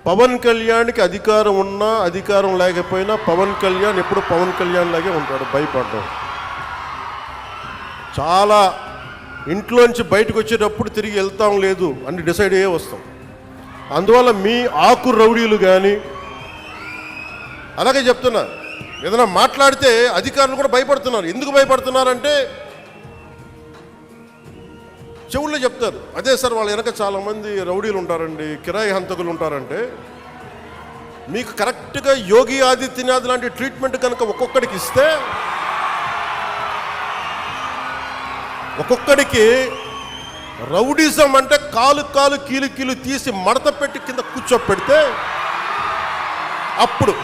పవన్ కళ్యాణ్కి అధికారం ఉన్నా అధికారం లేకపోయినా పవన్ కళ్యాణ్ ఎప్పుడు పవన్ కళ్యాణ్ లాగే ఉంటాడు, భయపడ్డాడు. చాలా ఇంట్లోంచి బయటకు వచ్చేటప్పుడు తిరిగి వెళ్తాం లేదు అని డిసైడ్ అయ్యే వస్తాం. అందువల్ల మీ ఆకు రౌడీలు కానీ, అలాగే చెప్తున్నా, ఏదైనా మాట్లాడితే అధికారులు కూడా భయపడుతున్నారు. ఎందుకు భయపడుతున్నారంటే చెవుల్లో చెప్తారు, అదే సార్ వాళ్ళ వెనక చాలామంది రౌడీలు ఉంటారండి, కిరాయి హంతకులు ఉంటారంటే, మీకు కరెక్ట్గా యోగి ఆదిత్యనాథ్ లాంటి ట్రీట్మెంట్ కనుక ఒక్కొక్కడికి ఇస్తే, ఒక్కొక్కడికి రౌడీజం అంటే కాలు కాలు కీలు కీలు తీసి మడత పెట్టి కింద కూర్చోపెడితే, అప్పుడు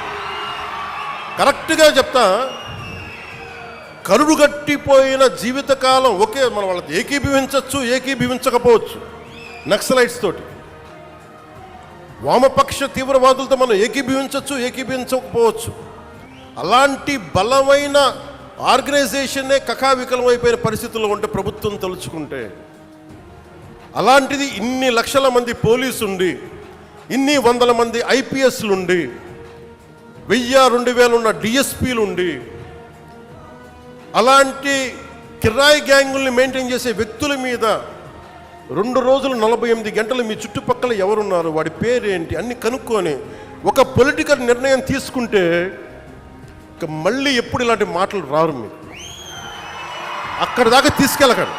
కరెక్ట్గా చెప్తా, కరుడు గట్టిపోయిన జీవితకాలం ఒకే మన వాళ్ళకి ఏకీభవించవచ్చు, ఏకీభవించకపోవచ్చు. నక్సలైట్స్ తోటి, వామపక్ష తీవ్రవాదులతో మనం ఏకీభవించవచ్చు, ఏకీభవించకపోవచ్చు. అలాంటి బలమైన ఆర్గనైజేషన్నే కకావికలమైపోయిన పరిస్థితుల్లో ఉంటే ప్రభుత్వం తలుచుకుంటే, అలాంటిది ఇన్ని లక్షల మంది పోలీసు ఉండి, ఇన్ని వందల మంది ఐపీఎస్లు ఉండి, 1000-2000 ఉన్న డిఎస్పీలు ఉండి, అలాంటి కిరాయి గ్యాంగుల్ని మెయింటైన్ చేసే వ్యక్తుల మీద 2 రోజులు 48 గంటలు మీ చుట్టుపక్కల ఎవరున్నారు, వాడి పేరేంటి అన్ని కనుక్కొని ఒక పొలిటికల్ నిర్ణయం తీసుకుంటే ఇక మళ్ళీ ఎప్పుడు ఇలాంటి మాటలు రారు. మీరు అక్కడి దాకా తీసుకెళ్ళకండి.